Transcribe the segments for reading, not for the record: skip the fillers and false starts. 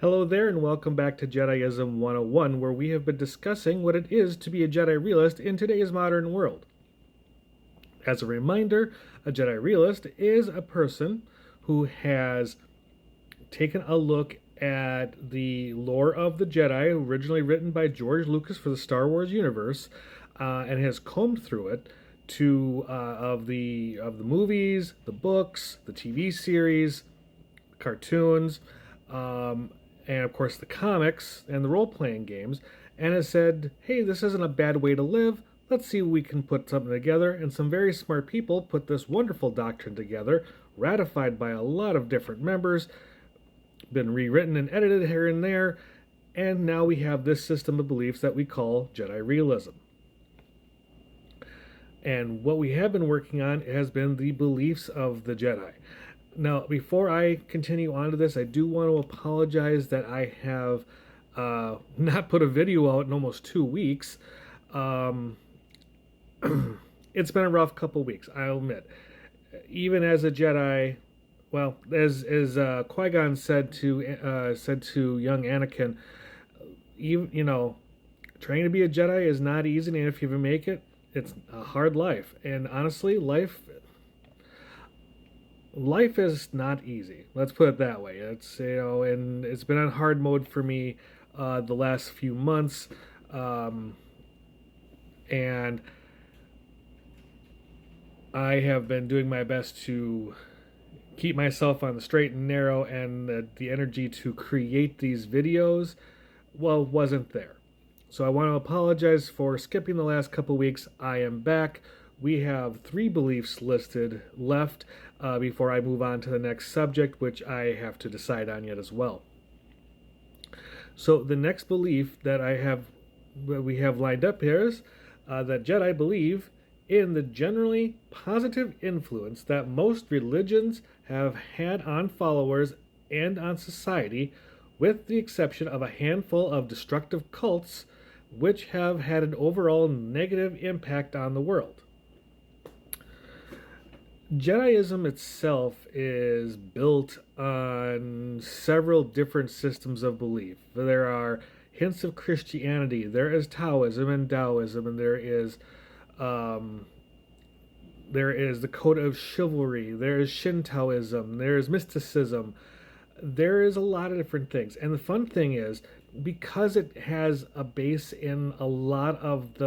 Hello there, and welcome back to Jediism 101, where we have been discussing what it is to be a Jedi realist in today's modern world. As a reminder, a Jedi realist is a person who has taken a look at the lore of the Jedi, originally written by George Lucas for the Star Wars universe, and has combed through it to of the movies, the books, the TV series, cartoons, and of course the comics and the role-playing games, and has said, hey, this isn't a bad way to live. Let's see if we can put something together. And some very smart people put this wonderful doctrine together, ratified by a lot of different members, been rewritten and edited here and there, and now we have this system of beliefs that we call Jedi realism. And what we have been working on has been the beliefs of the Jedi. Now, before I continue on to this, I do want to apologize that I have not put a video out in almost 2 weeks. It's been a rough couple weeks, I'll admit. Even as a Jedi, well, as Qui-Gon said to young Anakin, trying to be a Jedi is not easy, and if you ever make it, it's a hard life. And honestly, life is not easy. Let's put it that way. And it's been on hard mode for me the last few months, and I have been doing my best to keep myself on the straight and narrow, and the energy to create these videos, well, wasn't there. So I want to apologize for skipping the last couple weeks. I am back. We have 3 beliefs listed left before I move on to the next subject, which I have to decide on yet as well. So the next belief that we have lined up here is that Jedi believe in the generally positive influence that most religions have had on followers and on society, with the exception of a handful of destructive cults which have had an overall negative impact on the world. Jediism itself is built on several different systems of belief. There are hints of Christianity, there is Taoism and Taoism, and there is the code of chivalry, there is Shintoism, there is mysticism. There is a lot of different things. And the fun thing is, because it has a base in a lot of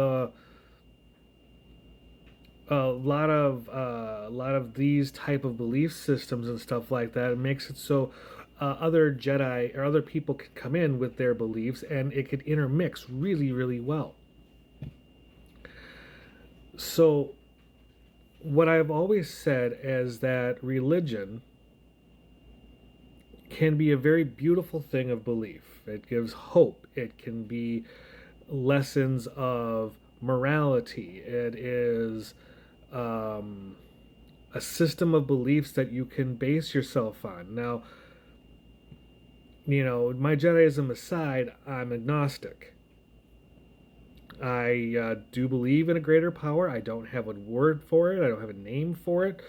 these type of belief systems and stuff like that, it makes it so other Jedi or other people can come in with their beliefs, and it could intermix really, really well. So what I've always said is that religion can be a very beautiful thing of belief. It gives hope. It can be lessons of morality. It is a system of beliefs that you can base yourself on. Now, my Jediism aside, I'm agnostic. I do believe in a greater power. I don't have a word for it. I don't have a name for it.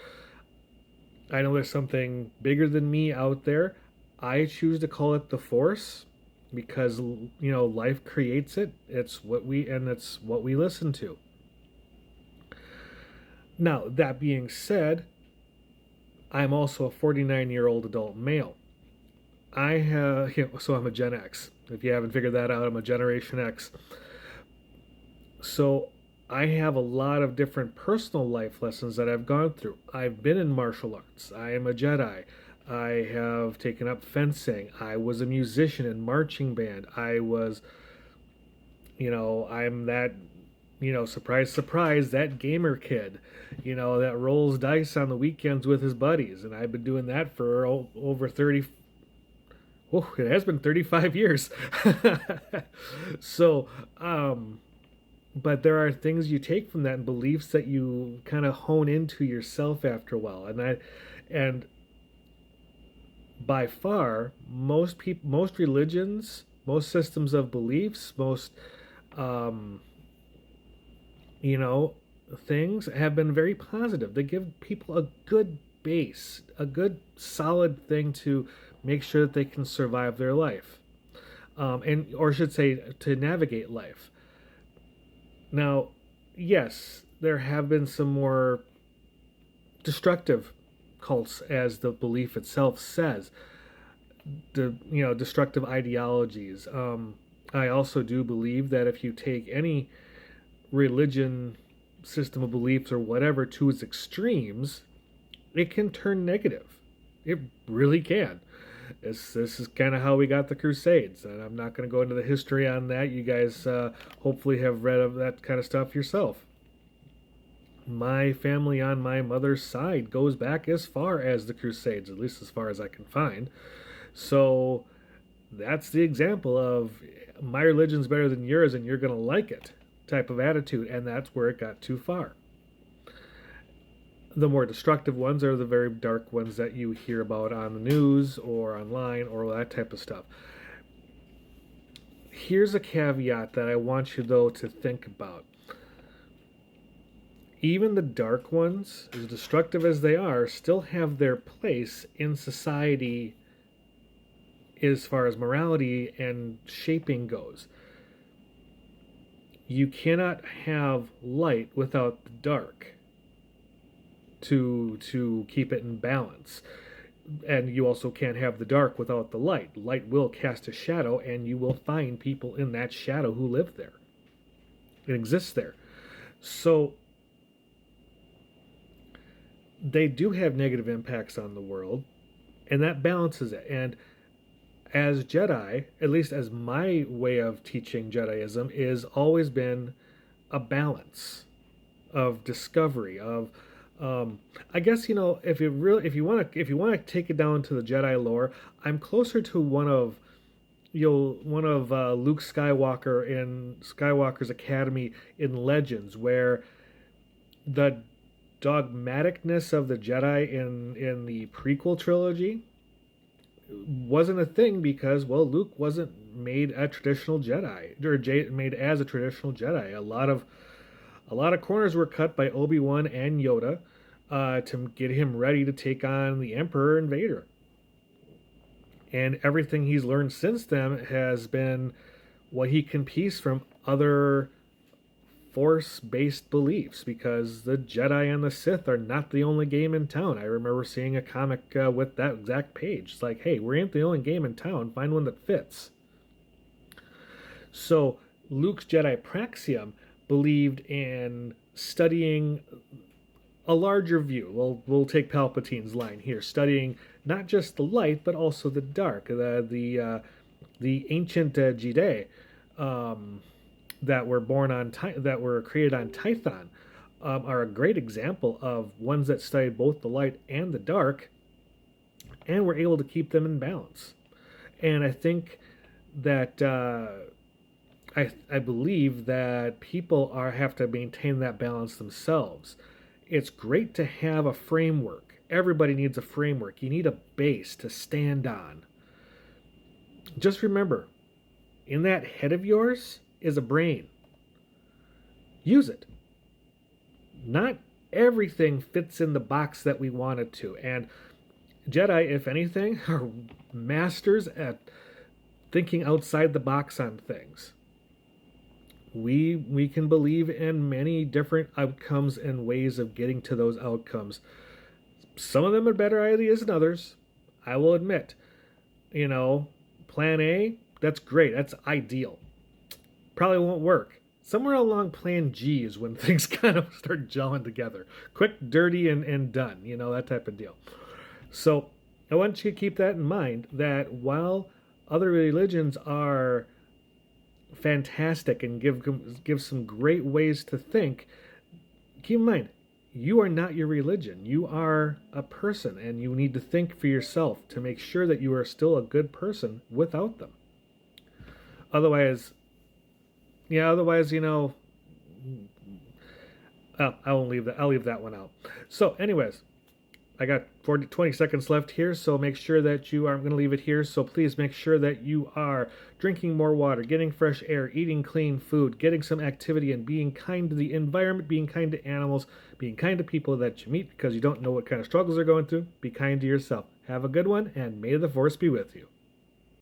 I know there's something bigger than me out there. I choose to call it the Force because, life creates it. It's what we listen to. Now, that being said, I'm also a 49-year-old adult male. So I'm a Gen X. If you haven't figured that out, I'm a Generation X. So I have a lot of different personal life lessons that I've gone through. I've been in martial arts. I am a Jedi. I have taken up fencing. I was a musician in marching band. I'm that, surprise, surprise, that gamer kid, that rolls dice on the weekends with his buddies. And I've been doing that for over 30, it has been 35 years. So, but there are things you take from that and beliefs that you kind of hone into yourself after a while. And by far, most religions, most systems of beliefs, most things have been very positive. They give people a good base, a good solid thing to make sure that they can survive their life, or I should say, to navigate life. Now, yes, there have been some more destructive cults, as the belief itself says, destructive ideologies. I also do believe that if you take any religion, system of beliefs, or whatever to its extremes, it can turn negative. It really can. This is kind of how we got the Crusades, and I'm not going to go into the history on that. You guys hopefully have read of that kind of stuff yourself. My family on my mother's side goes back as far as the Crusades, at least as far as I can find. So that's the example of my religion's better than yours and you're going to like it type of attitude, and that's where it got too far. The more destructive ones are the very dark ones that you hear about on the news or online or that type of stuff. Here's a caveat that I want you, though, to think about. Even the dark ones, as destructive as they are, still have their place in society as far as morality and shaping goes. You cannot have light without the dark to keep it in balance. And you also can't have the dark without the light. Light will cast a shadow, and you will find people in that shadow who live there. It exists there. So they do have negative impacts on the world, and that balances it. And as Jedi, at least as my way of teaching Jediism, is always been a balance of discovery, of I guess, if you want to take it down to the Jedi lore, I'm closer to one of Luke Skywalker in Skywalker's Academy in Legends, where the dogmaticness of the Jedi in the prequel trilogy wasn't a thing because, well, Luke wasn't made a traditional Jedi, or made as a traditional Jedi. A lot of corners were cut by Obi-Wan and Yoda to get him ready to take on the Emperor and Vader. And everything he's learned since then has been what he can piece from other Force-based beliefs, because the Jedi and the Sith are not the only game in town. I remember seeing a comic with that exact page. It's like, hey, we ain't the only game in town. Find one that fits. So Luke's Jedi Praxium believed in studying a larger view. We'll take Palpatine's line here, studying not just the light but also the dark. The ancient Jedi that were that were created on Tython are a great example of ones that studied both the light and the dark, and were able to keep them in balance. And I think that I believe that people have to maintain that balance themselves. It's great to have a framework. Everybody needs a framework. You need a base to stand on. Just remember, in that head of yours is a brain. Use it. Not everything fits in the box that we want it to. And Jedi, if anything, are masters at thinking outside the box on things. We can believe in many different outcomes and ways of getting to those outcomes. Some of them are better ideas than others, I will admit. Plan A, that's great. That's ideal. Probably won't work. Somewhere along plan G is when things kind of start gelling together. Quick, dirty, and done. That type of deal. So I want you to keep that in mind, that while other religions are fantastic and give some great ways to think, keep in mind, you are not your religion. You are a person, and you need to think for yourself to make sure that you are still a good person without them. Otherwise, I'll leave that one out. So anyways, I got 20 seconds left here, so make sure that I'm going to leave it here. So please make sure that you are drinking more water, getting fresh air, eating clean food, getting some activity, and being kind to the environment, being kind to animals, being kind to people that you meet, because you don't know what kind of struggles they're going through. Be kind to yourself. Have a good one, and may the Force be with you.